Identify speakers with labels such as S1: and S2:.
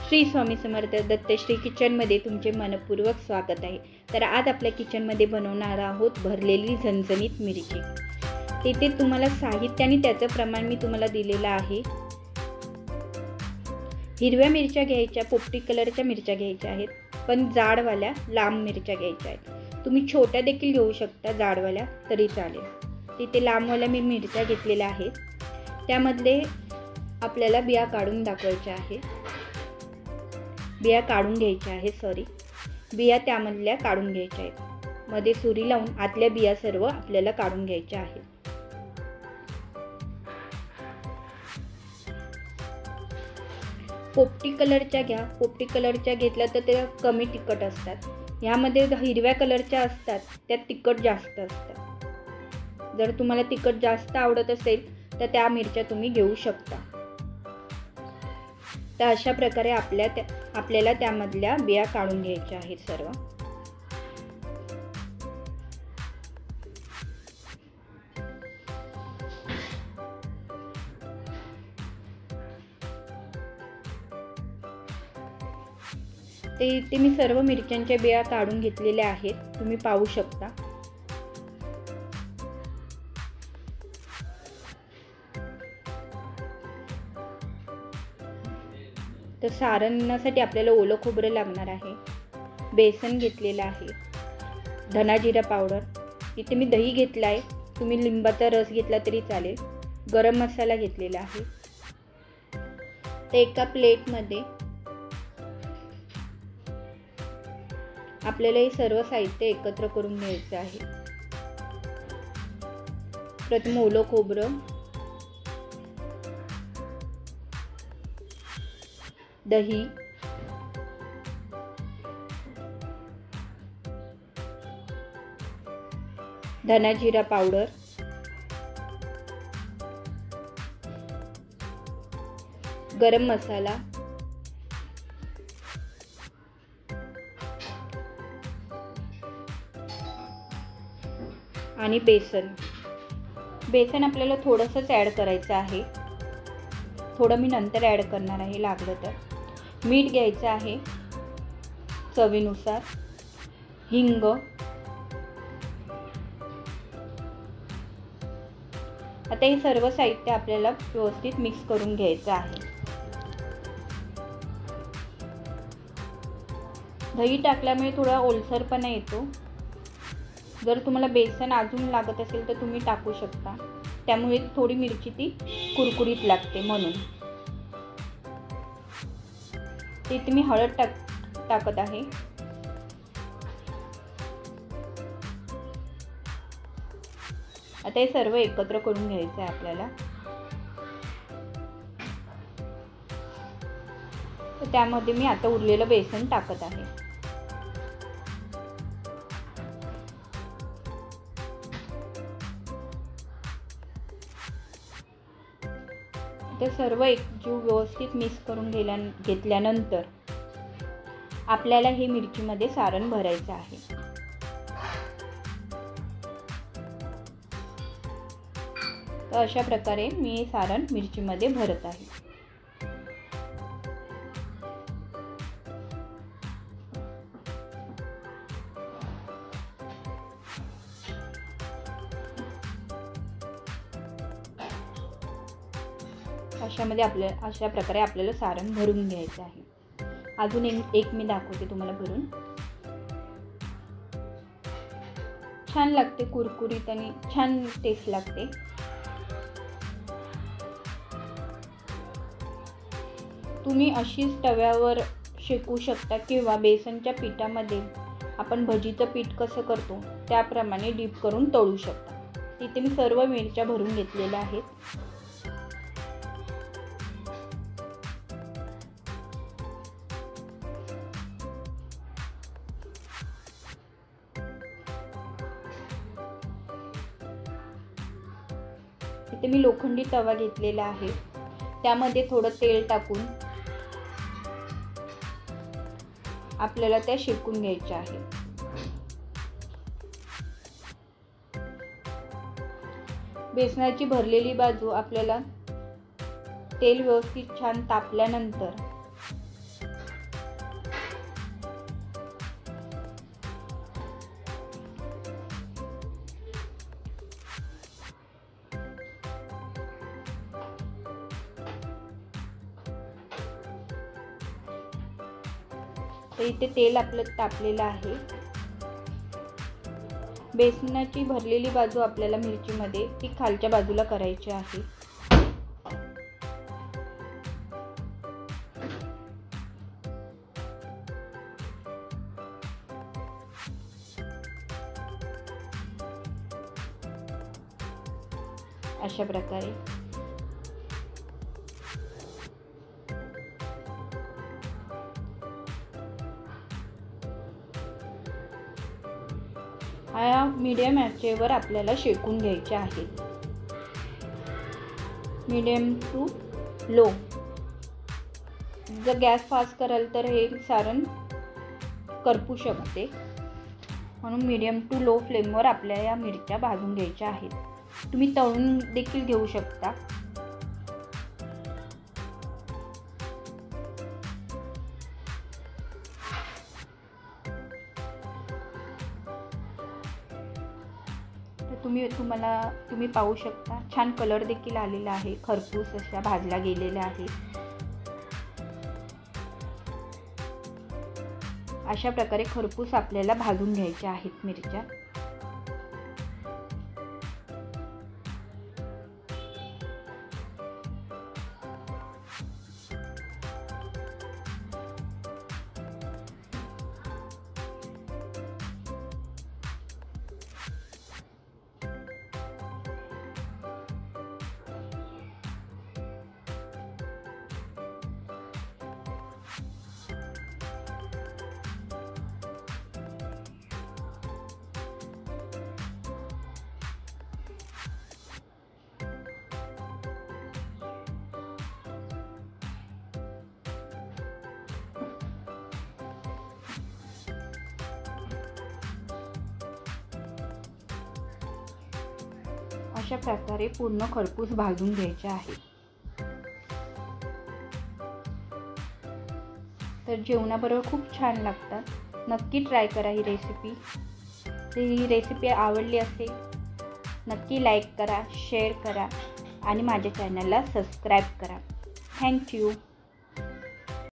S1: श्री स्वामी समर्थ दत्तश्री किचनमध्ये तुमचे मनपूर्वक स्वागत आहे। तर आज आपल्या किचनमध्ये बनवणार आहोत भरलेली झणझणीत मिरची। तिथे तुम्हाला साहित्य आणि त्याचं प्रमाण मी तुम्हाला दिलेलं आहे। हिरव्या मिरच्या घ्यायच्या, पोपटी कलरच्या मिरच्या घ्यायच्या आहेत, पण जाडवाल्या लांब मिरच्या घ्यायच्या आहेत। तुम्ही छोट्या देखील घेऊ शकता, जाडवाल्या तरी चालेल। तिथे लांबवाल्या मी मिरच्या घेतलेल्या आहेत। त्यामधले आपल्याला बिया काढून दाखवायच्या आहेत, बिया काढून घ्यायच्या आहेत, बिया त्यामधल्या काढून घ्यायच्या आहेत। मध्ये सुरी लावून आतल्या बिया सर्व आपल्याला काढून घ्यायच्या आहेत। पोपटी कलरच्या घ्या, पोपटी कलरच्या घेतल्या तर त्या कमी तिखट असतात। यामध्ये हिरव्या कलरच्या असतात, त्या तिखट जास्त असतात। जर तुम्हाला तिखट जास्त आवडत असेल तर त्या मिरच्या तुम्ही घेऊ शकता। तर अशा प्रकारे आपल्याला त्यामधल्या बिया काढून घ्यायच्या आहेत सर्व। ते मी सर्व मिरच्यांच्या बिया काढून घेतलेल्या आहेत, तुम्ही पाहू शकता। तर सारणासाठी आपल्याला ओलं खोबरं लागणार आहे, बेसन घेतलेलं आहे, धना जिरा पावडर, इथे मी दही घेतला आहे, तुम्ही लिंबाचा रस घेतला तरी चालेल, गरम मसाला घेतलेला आहे। तर एका प्लेटमध्ये आपल्याला हे सर्व साहित्य एकत्र करून घ्यायचं आहे। प्रथम ओलं खोबरं, दही, धना जिरा पावडर, गरम मसाला आणि बेसन। बेसन आपल्याला थोडंसंच ॲड करायचं आहे, थोडं मी नंतर ॲड करणार आहे लागलं तर। मीठ घ्यायचं आहे चवीनुसार, हिंग, आता हे सर्व साहित्य आपल्याला व्यवस्थित मिक्स करून घ्यायचं आहे। दही टाकल्यामुळे थोडा ओलसरपणा येतो। जर तुम्हाला बेसन अजून लागत असेल तर तुम्ही टाकू शकता, त्यामुळे थोडी मिरची ती कुरकुरीत लागते म्हणून। इथे मी हळद टाकत आहे। आता हे सर्व एकत्र करून घ्यायचं आहे आपल्याला। तर त्यामध्ये मी आता उरलेलं बेसन टाकत आहे। ते सर्व एकजीव व्यवस्थित मिक्स करून घेतल्यानंतर आपल्याला हे मिरचीमध्ये सारण भरायचं आहे। तर अशा प्रकारे मी हे सारण मिरचीमध्ये भरत आहे। अशा प्रकारे आपल्याला सारण भरून घ्यायचं आहे। अजून एक मी दाखवते तुम्हाला भरून। छान लागते, कुरकुरीत आणि छान टेस्ट लागते। तुम्ही अशीच तव्यावर शेकू शकता किंवा बेसनच्या पिठामध्ये आपण भजीचं पीठ कसं करतो त्याप्रमाणे डीप करून तळू शकता। तिथे मी सर्व मिरच्या भरून घेतलेल्या आहेत। इथे मी लोखंडी तवा घेतलेला आहे, त्यामध्ये थोडं तेल टाकून आपल्याला त्या शेकून घ्यायच्या आहे। बेसनाची भरलेली बाजू आपल्याला तेल व्यवस्थित छान तापल्यानंतर तर इथे तेल आपलं तापलेलं आहे. बेसनाची भरलेली बाजू आपल्याला मिरचीमध्ये ती खालच्या बाजूला करायची आहे. अशा प्रकारे हा मीडियम आचेवर आपल्याला शेकून घ्यायचे आहे. Medium to low. जर गॅस फास्ट कराल तर हे सारण करपू शकते, म्हणून मीडियम टू लो फ्लेमवर आपल्या या मिरच्या भाजून घ्यायच्या आहेत. तुम्ही तळून देखील घेऊ शकता. तुम्ही पाहू शकता छान कलर देखील आलेला आहे. खरपूस अशा भाजल्या गेलेल्या आहेत. अशा प्रकारे खरपूस आपल्याला भाजून घ्यायच्या आहेत मिरच्या. अशा प्रकारे पूर्ण खरपूस भाजून घ्यायचे आहे. तर जेवणाबरोबर खूप छान लागतात. नक्की ट्राय करा ही रेसिपी. ही रेसिपी आवडली असेल नक्की लाईक करा, शेअर करा आणि माझ्या चॅनलला सबस्क्राईब करा. थँक्यू.